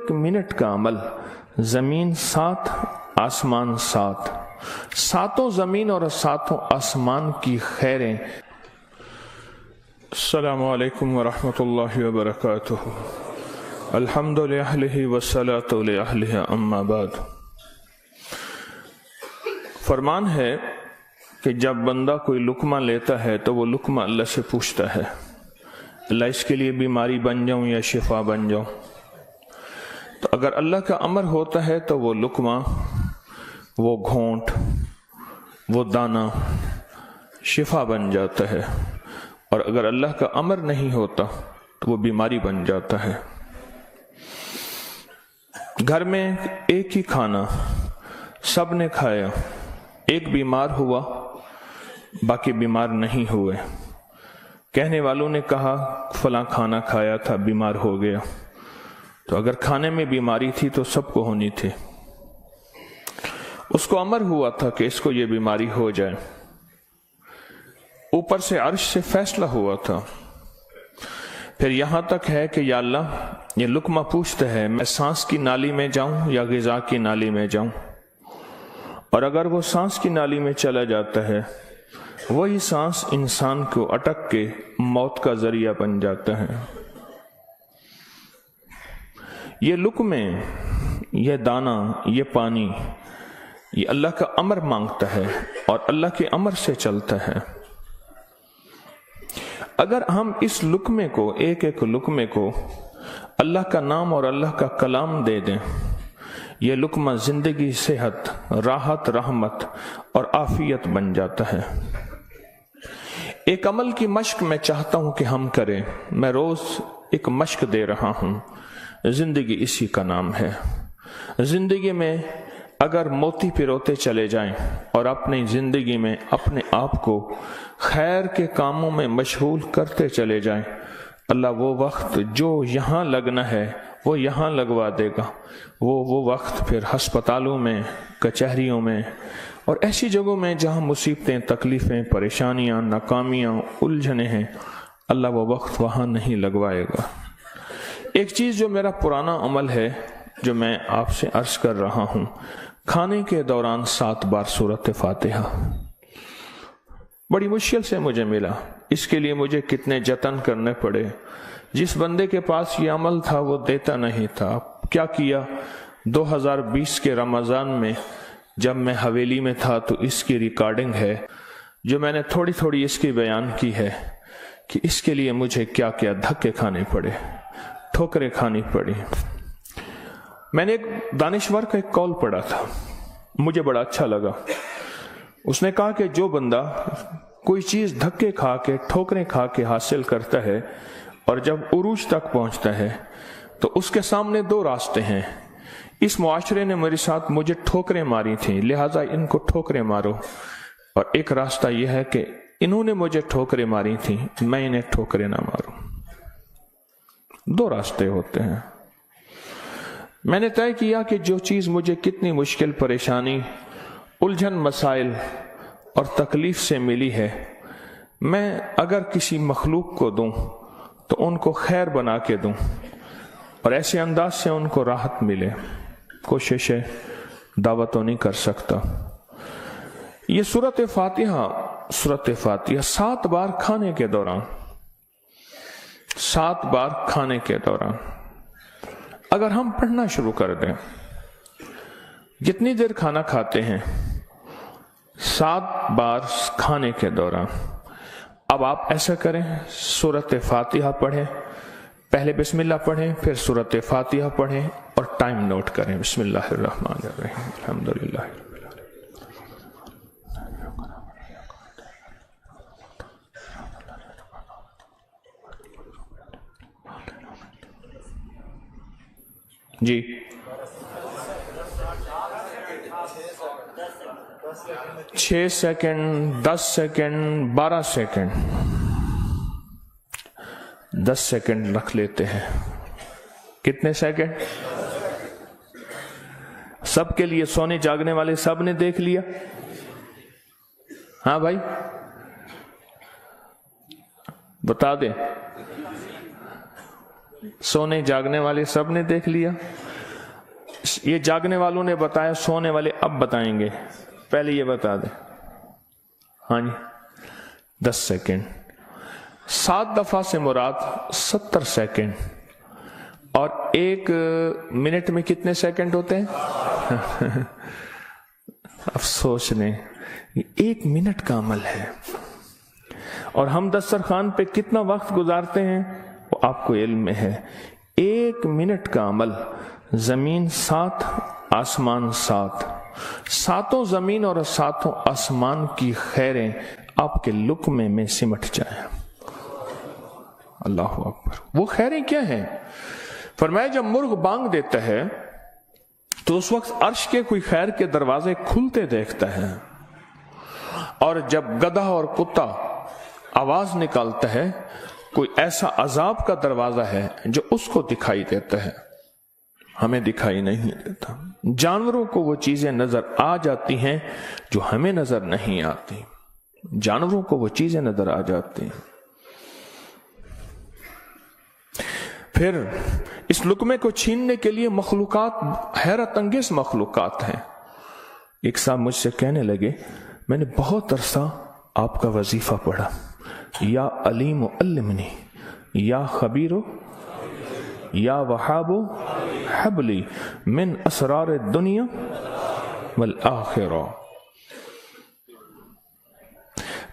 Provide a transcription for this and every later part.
ایک منٹ کا عمل، زمین 7 آسمان 7، ساتوں زمین اور ساتوں آسمان کی خیریں۔ السلام علیکم ورحمۃ اللہ وبرکاتہ۔ الحمد للہ والصلاۃ لأہلہ اما بعد۔ فرمان ہے کہ جب بندہ کوئی لقمہ لیتا ہے تو وہ لقمہ اللہ سے پوچھتا ہے، اللہ اس کے لیے بیماری بن جاؤں یا شفا بن جاؤں؟ تو اگر اللہ کا امر ہوتا ہے تو وہ لقمہ، وہ گھونٹ، وہ دانہ شفا بن جاتا ہے، اور اگر اللہ کا امر نہیں ہوتا تو وہ بیماری بن جاتا ہے۔ گھر میں ایک ہی کھانا سب نے کھایا، ایک بیمار ہوا باقی بیمار نہیں ہوئے، کہنے والوں نے کہا فلاں کھانا کھایا تھا بیمار ہو گیا، تو اگر کھانے میں بیماری تھی تو سب کو ہونی تھی۔ اس کو امر ہوا تھا کہ اس کو یہ بیماری ہو جائے، اوپر سے عرش سے فیصلہ ہوا تھا۔ پھر یہاں تک ہے کہ یا اللہ یہ لقمہ پوچھتا ہے میں سانس کی نالی میں جاؤں یا غذا کی نالی میں جاؤں، اور اگر وہ سانس کی نالی میں چلا جاتا ہے وہی سانس انسان کو اٹک کے موت کا ذریعہ بن جاتا ہے۔ یہ لقمے، یہ دانہ، یہ پانی، یہ اللہ کا امر مانگتا ہے اور اللہ کے امر سے چلتا ہے۔ اگر ہم اس لقمے کو، ایک ایک لقمے کو اللہ کا نام اور اللہ کا کلام دے دیں، یہ لقمہ زندگی، صحت، راحت، رحمت اور عافیت بن جاتا ہے۔ ایک عمل کی مشق میں چاہتا ہوں کہ ہم کریں، میں روز ایک مشق دے رہا ہوں، زندگی اسی کا نام ہے۔ زندگی میں اگر موتی پروتے چلے جائیں اور اپنی زندگی میں اپنے آپ کو خیر کے کاموں میں مشغول کرتے چلے جائیں، اللہ وہ وقت جو یہاں لگنا ہے وہ یہاں لگوا دے گا۔ وہ وقت پھر ہسپتالوں میں، کچہریوں میں اور ایسی جگہوں میں جہاں مصیبتیں، تکلیفیں، پریشانیاں، ناکامیاں، الجھنیں ہیں، اللہ وہ وقت وہاں نہیں لگوائے گا۔ ایک چیز جو میرا پرانا عمل ہے، جو میں آپ سے عرض کر رہا ہوں، کھانے کے دوران 7 بار سورۃ فاتحہ، بڑی مشکل سے مجھے ملا، اس کے لیے مجھے کتنے جتن کرنے پڑے۔ جس بندے کے پاس یہ عمل تھا وہ دیتا نہیں تھا۔ کیا کیا؟ 2020 کے رمضان میں جب میں حویلی میں تھا تو اس کی ریکارڈنگ ہے، جو میں نے تھوڑی تھوڑی اس کی بیان کی ہے کہ اس کے لیے مجھے کیا کیا دھکے کھانے پڑے، ٹھوکریں کھانی پڑی۔ میں نے ایک دانشور کا ایک قول پڑھا تھا، مجھے بڑا اچھا لگا۔ اس نے کہا کہ جو بندہ کوئی چیز دھکے کھا کے، ٹھوکریں کھا کے حاصل کرتا ہے اور جب عروج تک پہنچتا ہے تو اس کے سامنے 2 راستے ہیں۔ اس معاشرے نے میرے ساتھ مجھے ٹھوکریں ماری تھیں، لہٰذا ان کو ٹھوکریں مارو، اور ایک راستہ یہ ہے کہ انہوں نے مجھے ٹھوکریں ماری تھیں، میں انہیں ٹھوکریں نہ ماروں۔ 2 راستے ہوتے ہیں۔ میں نے طے کیا کہ جو چیز مجھے کتنی مشکل، پریشانی، الجھن، مسائل اور تکلیف سے ملی ہے، میں اگر کسی مخلوق کو دوں تو ان کو خیر بنا کے دوں اور ایسے انداز سے ان کو راحت ملے۔ کوشش ہے، دعوت تو نہیں کر سکتا۔ یہ سورۃ فاتحہ 7 بار کھانے کے دوران، 7 بار کھانے کے دوران اگر ہم پڑھنا شروع کر دیں، جتنی دیر کھانا کھاتے ہیں 7 بار کھانے کے دوران، اب آپ ایسا کریں، سورۃ فاتحہ پڑھیں، پہلے بسم اللہ پڑھیں، پھر سورۃ فاتحہ پڑھیں اور ٹائم نوٹ کریں۔ بسم اللہ الرحمن الرحیم، الحمدللہ رب العالمین۔ جی 6 سیکنڈ، 10 سیکنڈ، 12 سیکنڈ، 10 سیکنڈ رکھ لیتے ہیں۔ کتنے سیکنڈ؟ سب کے لیے، سونے جاگنے والے سب نے دیکھ لیا؟ ہاں بھائی بتا دیں، سونے جاگنے والے سب نے دیکھ لیا؟ یہ جاگنے والوں نے بتایا، سونے والے اب بتائیں گے، پہلے یہ بتا دیں۔ ہاں جی 10 سیکنڈ، 7 دفعہ سے مراد 70 سیکنڈ، اور 1 منٹ میں کتنے سیکنڈ ہوتے ہیں؟ اب سوچ لیں، یہ 1 منٹ کا عمل ہے، اور ہم دسترخوان پہ کتنا وقت گزارتے ہیں وہ آپ کو علم میں ہے۔ 1 منٹ کا عمل، زمین 7 آسمان 7، 7 زمین اور 7 آسمان کی خیریں آپ کے لقمے میں سمٹ جائیں۔ اللہ اکبر۔ وہ خیریں کیا ہیں؟ فرمایا جب مرغ بانگ دیتا ہے تو اس وقت عرش کے کوئی خیر کے دروازے کھلتے دیکھتا ہے، اور جب گدھا اور کتا آواز نکالتا ہے کوئی ایسا عذاب کا دروازہ ہے جو اس کو دکھائی دیتا ہے، ہمیں دکھائی نہیں دیتا۔ جانوروں کو وہ چیزیں نظر آ جاتی ہیں جو ہمیں نظر نہیں آتی، جانوروں کو وہ چیزیں نظر آ جاتی ہیں۔ پھر اس لقمے کو چھیننے کے لیے مخلوقات، حیرت انگیز مخلوقات ہیں۔ ایک صاحب مجھ سے کہنے لگے میں نے بہت عرصہ آپ کا وظیفہ پڑھا، یا علیم علمنی، یا خبیر یا وہاب حبلی من اسرار الدنیا والآخرہ۔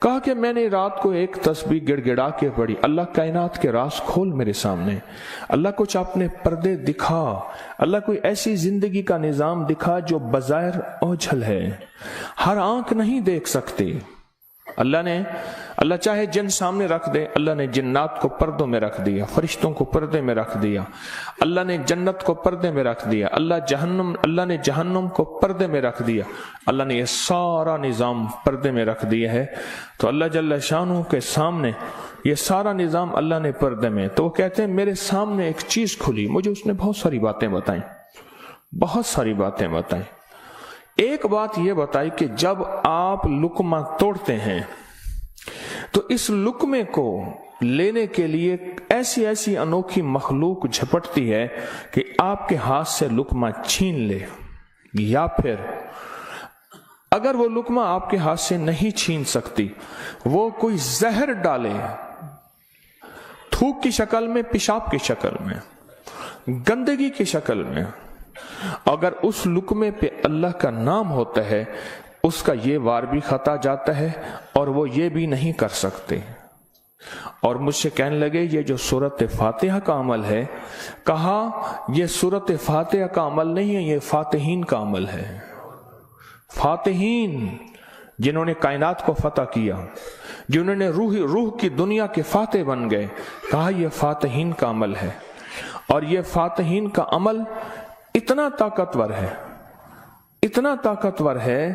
کہا کہ میں نے رات کو ایک تسبیح گڑ گڑا کے پڑھی، اللہ کائنات کے راز کھول میرے سامنے، اللہ کچھ اپنے پردے دکھا، اللہ کوئی ایسی زندگی کا نظام دکھا جو بظاہر اوجھل ہے، ہر آنکھ نہیں دیکھ سکتی۔ اللہ چاہے جن سامنے رکھ دے، اللہ نے جنات کو پردوں میں رکھ دیا، فرشتوں کو پردے میں رکھ دیا، اللہ نے جنت کو پردے میں رکھ دیا، اللہ نے جہنم کو پردے میں رکھ دیا، اللہ نے یہ سارا نظام پردے میں رکھ دیا ہے۔ تو اللہ جل شانہ کے سامنے یہ سارا نظام اللہ نے پردے میں، تو وہ کہتے ہیں میرے سامنے ایک چیز کھلی، مجھے اس نے بہت ساری باتیں بتائیں، بہت ساری باتیں بتائیں۔ ایک بات یہ بتائی کہ جب آپ لقمہ توڑتے ہیں تو اس لقمے کو لینے کے لیے ایسی ایسی انوکھی مخلوق جھپٹتی ہے کہ آپ کے ہاتھ سے لقمہ چھین لے، یا پھر اگر وہ لقمہ آپ کے ہاتھ سے نہیں چھین سکتی، وہ کوئی زہر ڈالے، تھوک کی شکل میں، پیشاب کی شکل میں، گندگی کی شکل میں۔ اگر اس لقمے پہ اللہ کا نام ہوتا ہے، اس کا یہ وار بھی خطا جاتا ہے اور وہ یہ بھی نہیں کر سکتے۔ اور مجھ سے کہنے لگے یہ جو سورۃ فاتحہ کا عمل ہے، کہا یہ سورۃ فاتحہ کا عمل نہیں ہے، یہ فاتحین کا عمل ہے۔ فاتحین جنہوں نے کائنات کو فتح کیا، جنہوں نے روح کی دنیا کے فاتح بن گئے، کہا یہ فاتحین کا عمل ہے۔ اور یہ فاتحین کا عمل اتنا طاقتور ہے، اتنا طاقتور ہے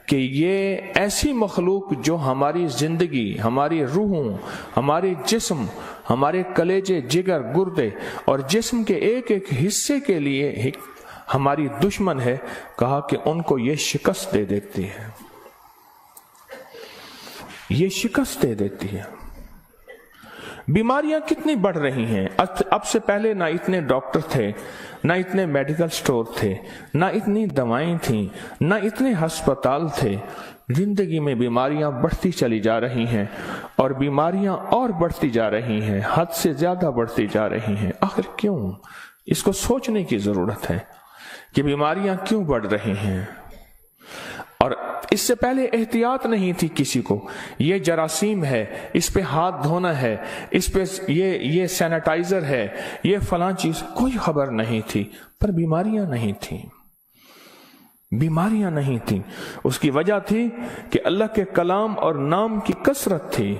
کہ یہ ایسی مخلوق جو ہماری زندگی، ہماری روحوں، ہمارے جسم، ہمارے کلیجے، جگر، گردے اور جسم کے ایک ایک حصے کے لیے ہماری دشمن ہے، کہا کہ ان کو یہ شکست دے دیتی ہے، یہ شکست دے دیتی ہے۔ بیماریاں کتنی بڑھ رہی ہیں، اب سے پہلے نہ اتنے ڈاکٹر تھے، نہ اتنے میڈیکل سٹور تھے، نہ اتنی دوائیں تھیں، نہ اتنے ہسپتال تھے۔ زندگی میں بیماریاں بڑھتی چلی جا رہی ہیں، اور بیماریاں اور بڑھتی جا رہی ہیں، حد سے زیادہ بڑھتی جا رہی ہیں۔ آخر کیوں؟ اس کو سوچنے کی ضرورت ہے کہ بیماریاں کیوں بڑھ رہی ہیں۔ اور اس سے پہلے احتیاط نہیں تھی کسی کو، یہ جراثیم ہے، اس پہ ہاتھ دھونا ہے، اس پہ یہ سینیٹائزر ہے، یہ فلاں چیز، کوئی خبر نہیں تھی، پر بیماریاں نہیں تھیں، بیماریاں نہیں تھیں۔ اس کی وجہ تھی کہ اللہ کے کلام اور نام کی کثرت تھی،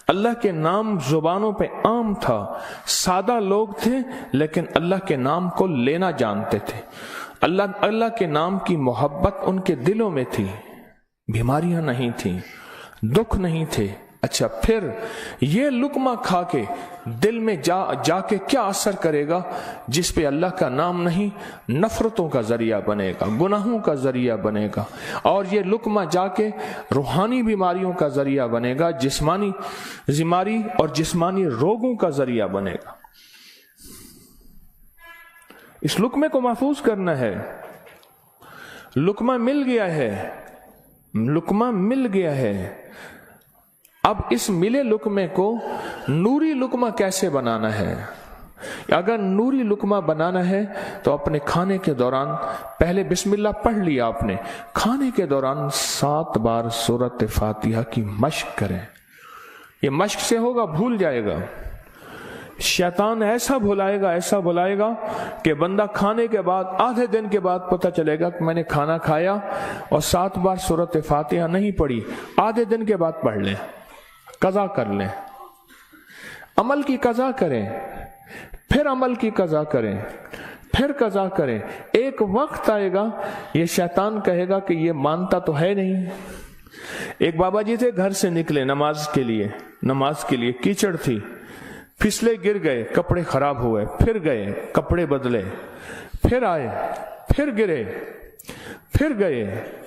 اللہ کے نام زبانوں پہ عام تھا، سادہ لوگ تھے لیکن اللہ کے نام کو لینا جانتے تھے، اللہ کے نام کی محبت ان کے دلوں میں تھی، بیماریاں نہیں تھیں، دکھ نہیں تھے۔ اچھا، پھر یہ لقمہ کھا کے دل میں جا کے کیا اثر کرے گا؟ جس پہ اللہ کا نام نہیں، نفرتوں کا ذریعہ بنے گا، گناہوں کا ذریعہ بنے گا، اور یہ لقمہ جا کے روحانی بیماریوں کا ذریعہ بنے گا، جسمانی بیماری اور جسمانی روگوں کا ذریعہ بنے گا۔ इस लुकमे को महफूज करना है। लुकमा मिल गया है, लुकमा मिल गया है। अब इस मिले लुकमे को नूरी लुकमा कैसे बनाना है? अगर नूरी लुकमा बनाना है तो अपने खाने के दौरान पहले बिस्मिल्लाह पढ़ लिया आपने, खाने के दौरान 7 बार सूरत फातिहा की मश्क करें। ये मश्क से होगा, भूल जाएगा। शैतान ऐसा भुलाएगा कि बंदा खाने के बाद आधे दिन के बाद पता चलेगा कि मैंने खाना खाया और 7 बार सूरत फातिहा नहीं पढ़ी। आधे दिन के बाद पढ़ लें, कज़ा कर लें, अमल की कज़ा करें, फिर अमल की कज़ा करें, फिर कज़ा करें। एक वक्त आएगा ये शैतान कहेगा कि ये मानता तो है नहीं। एक बाबा जी थे, घर से निकले नमाज के लिए कीचड़ थी, फिसले गिर गए, कपड़े खराब हुए, फिर गए, कपड़े बदले, फिर आए, फिर गिरे, फिर गए,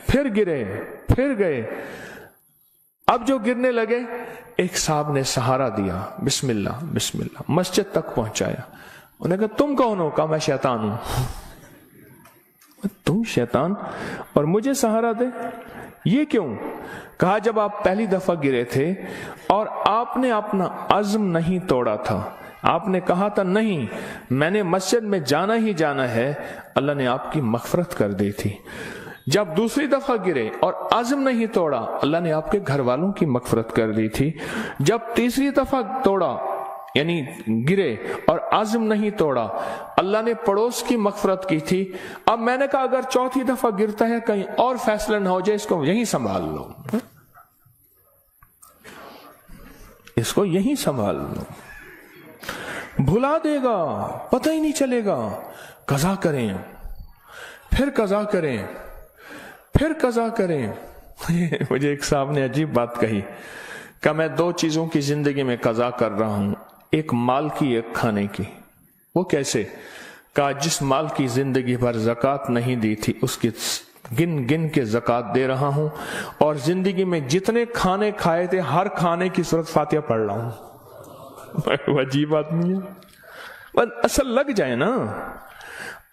फिर गिरे, फिर गए। अब जो गिरने लगे, एक साहब ने सहारा दिया, बिस्मिल्लाह बिस्मिल्लाह, मस्जिद तक पहुंचाया। उन्होंने कहा तुम कौन हो? कहा मैं शैतान हूं। तुम शैतान और मुझे सहारा दे, ये क्यों? कहा जब आप पहली दफा गिरे थे और आपने अपना अज़्म नहीं तोड़ा था, आपने कहा था नहीं मैंने मस्जिद में जाना ही जाना है, अल्लाह ने आपकी मग़फ़िरत कर दी थी। जब दूसरी दफा गिरे और अज़्म नहीं तोड़ा, अल्लाह ने आपके घर वालों की मग़फ़िरत कर दी थी। जब तीसरी दफा तोड़ा यानी गिरे और अज़्म नहीं तोड़ा, अल्लाह ने पड़ोस की मग़फ़िरत की थी। अब मैंने कहा अगर चौथी दफा गिरता है कहीं और फैसला ना हो जाए, इसको यहीं संभाल लो, इसको यहीं संभाल लो, भुला देगा, पता ही नहीं चलेगा। कज़ा करें, फिर कज़ा करें, फिर कज़ा करें। मुझे एक साहब ने अजीब बात कही, कि मैं 2 चीजों की जिंदगी में कज़ा कर रहा हूं, एक माल की, एक खाने की। वो कैसे? कहा जिस माल की जिंदगी भर ज़कात नहीं दी थी उसकी गिन गिन के ज़कात दे रहा हूं, और जिंदगी में जितने खाने खाए थे हर खाने की सूरत फातिहा पढ़ रहा हूं। अजीब आदमी है। पर असल लग जाए ना,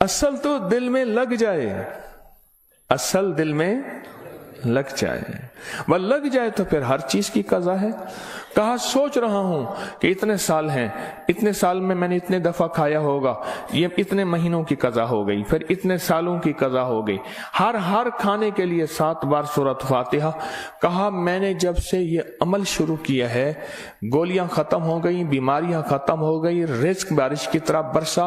असल तो दिल में लग जाए, असल दिल में लग जाए, वह लग जाए तो फिर हर चीज की कज़ा है। कहा सोच रहा हूं कि इतने साल हैं, इतने साल में मैंने इतने दफा खाया होगा, ये इतने महीनों की कज़ा हो गई, फिर इतने सालों की कज़ा हो गई, हर खाने के लिए 7 बार सूरत फातिहा। कहा मैंने जब से ये अमल शुरू किया है, गोलियां खत्म हो गई, बीमारियां खत्म हो गई, रिज़्क बारिश की तरह बरसा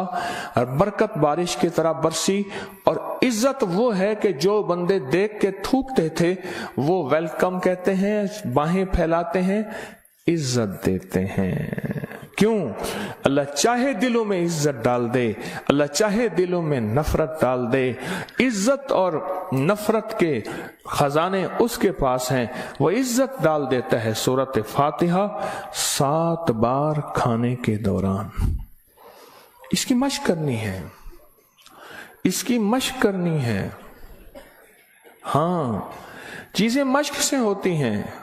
और बरकत बारिश की तरह बरसी। और इज्जत वो है कि जो बंदे देख के थूकते थे वो वेलकम कहते हैं, बाहें फैलाते हैं, इज्जत देते हैं। क्यों? अल्लाह चाहे दिलों में इज्जत डाल दे, अल्लाह चाहे दिलों में नफरत डाल दे। इज्जत और नफरत के खजाने उसके पास हैं, वो इज्जत डाल देता है। सूरत फातिहा 7 बार खाने के दौरान। इसकी मश्क करनी है, इसकी मश्क करनी है। हाँ, चीजें मश्क से होती हैं।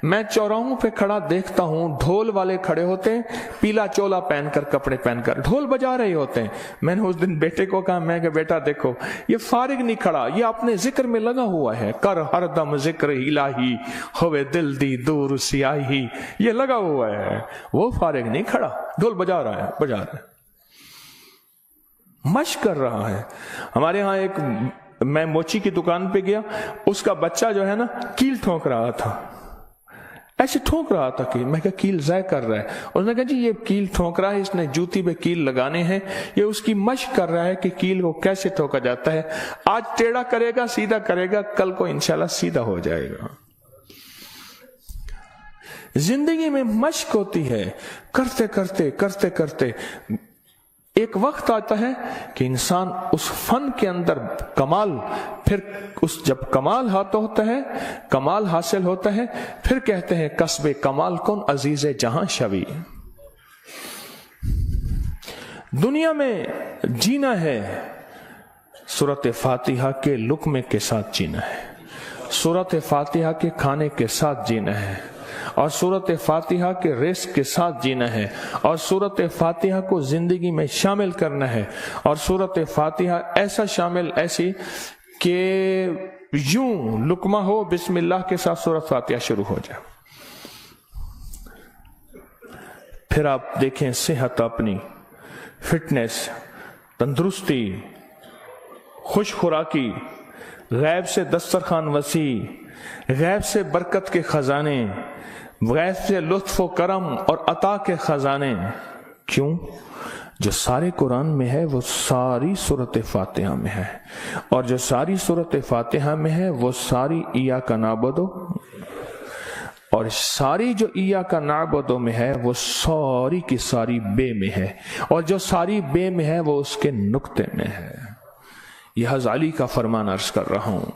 मैं चौराहों पे खड़ा देखता हूं, ढोल वाले खड़े होते हैं, पीला चोला पहनकर, कपड़े पहनकर ढोल बजा रहे होते हैं। मैंने उस दिन बेटे को कहा, मैं बेटा देखो ये फारिग नहीं खड़ा, ये अपने जिक्र में लगा हुआ है। कर हरदम जिक्र इलाही होवे दिल दी दूर सियाही, ये लगा हुआ है। वो फारिग नहीं खड़ा, ढोल बजा रहा है, मश्क कर रहा है। हमारे यहाँ मैं मोची की दुकान पे गया, उसका बच्चा जो है ना कील ठोक रहा था, ऐसे ठोक रहा था कील। मैं कहा कील ज़ाय कर रहा है। उसने कहा जी ये कील ठोक रहा है, इसने जूती पे कील लगाने हैं, ये उसकी मश्क कर रहा है कि कील को कैसे ठोका जाता है। आज टेढ़ा करेगा, सीधा करेगा, कल को इंशाल्लाह सीधा हो जाएगा। जिंदगी में मश्क होती है, करते करते करते करते एक वक्त आता है कि इंसान उस फन के अंदर कमाल, फिर जब कमाल होता है, कमाल हासिल होता है, फिर कहते हैं कस्बे कमाल कौन अजीज़े जहां शवी। दुनिया में जीना है, सूरत फातिहा के लुक्मे के साथ जीना है, सूरत फातिहा के खाने के साथ जीना है। اور सूरत फातिहा के रिस्क के साथ जीना है और सूरत फातिहा को जिंदगी में शामिल करना है और सूरत फातिहा ऐसा शामिल ऐसी कि यूं लुकमा हो बिस्मिल्लाह के साथ सूरत फातिहा शुरू हो जाए। फिर आप देखें सेहत, अपनी फिटनेस, तंदुरुस्ती, खुश खुराकी, गैब से दस्तरखान वसी, गैब से बरकत के खजाने, गैब से लुत्फ व करम और अता के खजाने। क्यों? जो सारे कुरान में है वो सारी सूरत फातिहा में है, और जो सारी सूरत फातिहा में है वो सारी इय्याका नअबुदु, और सारी जो इय्याका नअबुदु में है वो सारी की सारी बे में है, और जो सारी बे में है वो उसके नुक्ते में है। यह हज़ाली का फरमान अर्ज कर रहा हूं।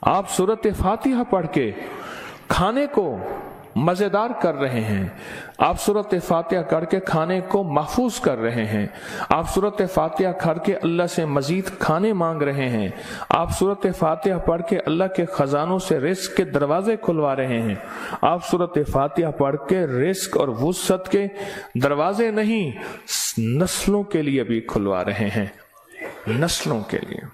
आप सूरत फातिहा पढ़ के खाने को मजेदार कर रहे हैं, आप सूरत फातिहा करके खाने को महफूज कर रहे हैं, आप सूरत फातिहा करके अल्लाह से मजीद खाने मांग रहे हैं, आप सूरत फातिहा पढ़ के अल्लाह के खजानों से रिस्क के दरवाजे खुलवा रहे हैं, आप सूरत फातिहा पढ़ के रिस्क और वुसअत के दरवाजे नहीं नस्लों के लिए भी खुलवा रहे हैं, नस्लों के लिए।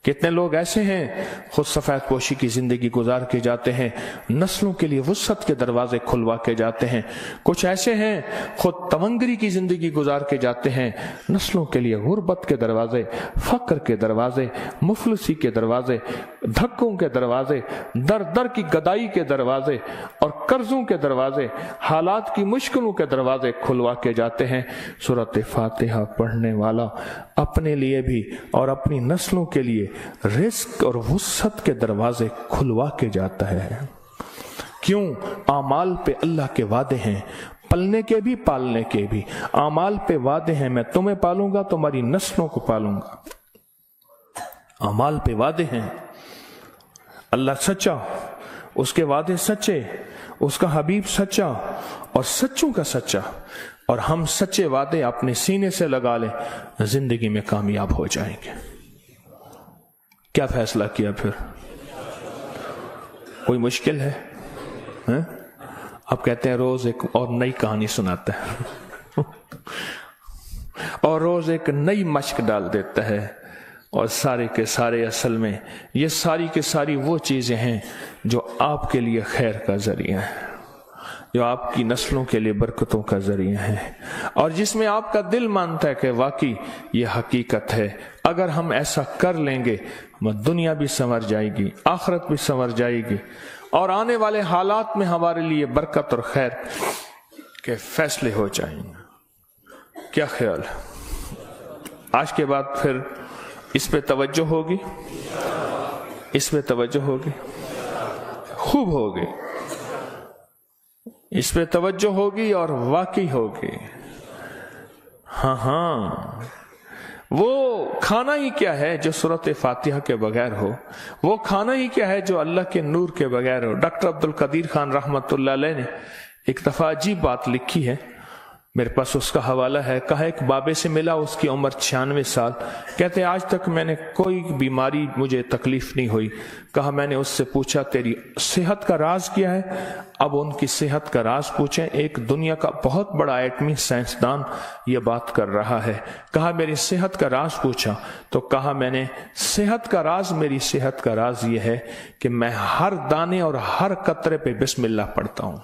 कितने लोग ऐसे हैं खुद सफेद पोशी की जिंदगी गुजार के जाते हैं, नस्लों के लिए वुसअत के दरवाजे खुलवा के जाते हैं। कुछ ऐसे हैं खुद तवंगरी की जिंदगी गुजार के जाते हैं, नस्लों के लिए गुर्बत के दरवाजे, फक्र के दरवाजे, मुफलसी के दरवाजे, धक्कों के दरवाजे, दर दर की गदाई के दरवाजे और कर्जों के दरवाजे, हालात की मुश्किलों के दरवाजे खुलवा के जाते हैं। सूरत फातिहा पढ़ने वाला अपने लिए भी और अपनी नस्लों के लिए रिस्क और वुसअत के दरवाजे खुलवा के जाता है। क्यों? आमाल पे अल्लाह के वादे हैं, पलने के भी पालने के भी। आमाल पे वादे हैं, मैं तुम्हें पालूंगा, तुम्हारी नस्लों को पालूंगा। आमाल पे वादे हैं, अल्लाह सच्चा, उसके वादे सच्चे, उसका हबीब सच्चा और सच्चों का सच्चा, और हम सच्चे वादे अपने सीने से लगा लें, जिंदगी में कामयाब हो जाएंगे। क्या फैसला किया फिर? कोई मुश्किल है? आप कहते हैं रोज एक और नई कहानी सुनाता है और रोज एक नई मश्क डाल देता है, और सारे के सारे असल में ये सारी के सारी वो चीजें हैं जो आपके लिए खैर का जरिया है, जो आपकी नस्लों के लिए बरकतों का जरिया है, और जिसमें आपका दिल मानता है कि वाकई ये हकीकत है। अगर हम ऐसा कर लेंगे दुनिया भी संवर जाएगी, आखिरत भी संवर जाएगी, और आने वाले हालात में हमारे लिए बरकत और खैर के फैसले हो जाएंगे। क्या ख्याल? आज के बाद फिर इस पे तवज्जो होगी, इस पे तवज्जो होगी, खूब होगी, इस पे तवज्जो होगी और वाकई होगी। हाँ, वो खाना ही क्या है जो सूरत फातिहा के बगैर हो, वो खाना ही क्या है जो अल्लाह के नूर के बगैर हो। डॉक्टर अब्दुल कदीर खान रहमतुल्लाह अलैह ने एक दफा अजीब बात लिखी है, मेरे पास उसका हवाला है। कहा एक बाबे से मिला, उसकी उम्र 96 साल। कहते आज तक मैंने कोई बीमारी, मुझे तकलीफ नहीं हुई। कहा मैंने उससे पूछा तेरी सेहत का राज क्या है? अब उनकी सेहत का राज पूछें, एक दुनिया का बहुत बड़ा एटमी साइंसदान ये बात कर रहा है। कहा मेरी सेहत का राज पूछा, तो कहा मैंने सेहत का राज, मेरी सेहत का राज ये है कि मैं हर दाने और हर कतरे पे बिस्मिल्लाह पढ़ता हूं।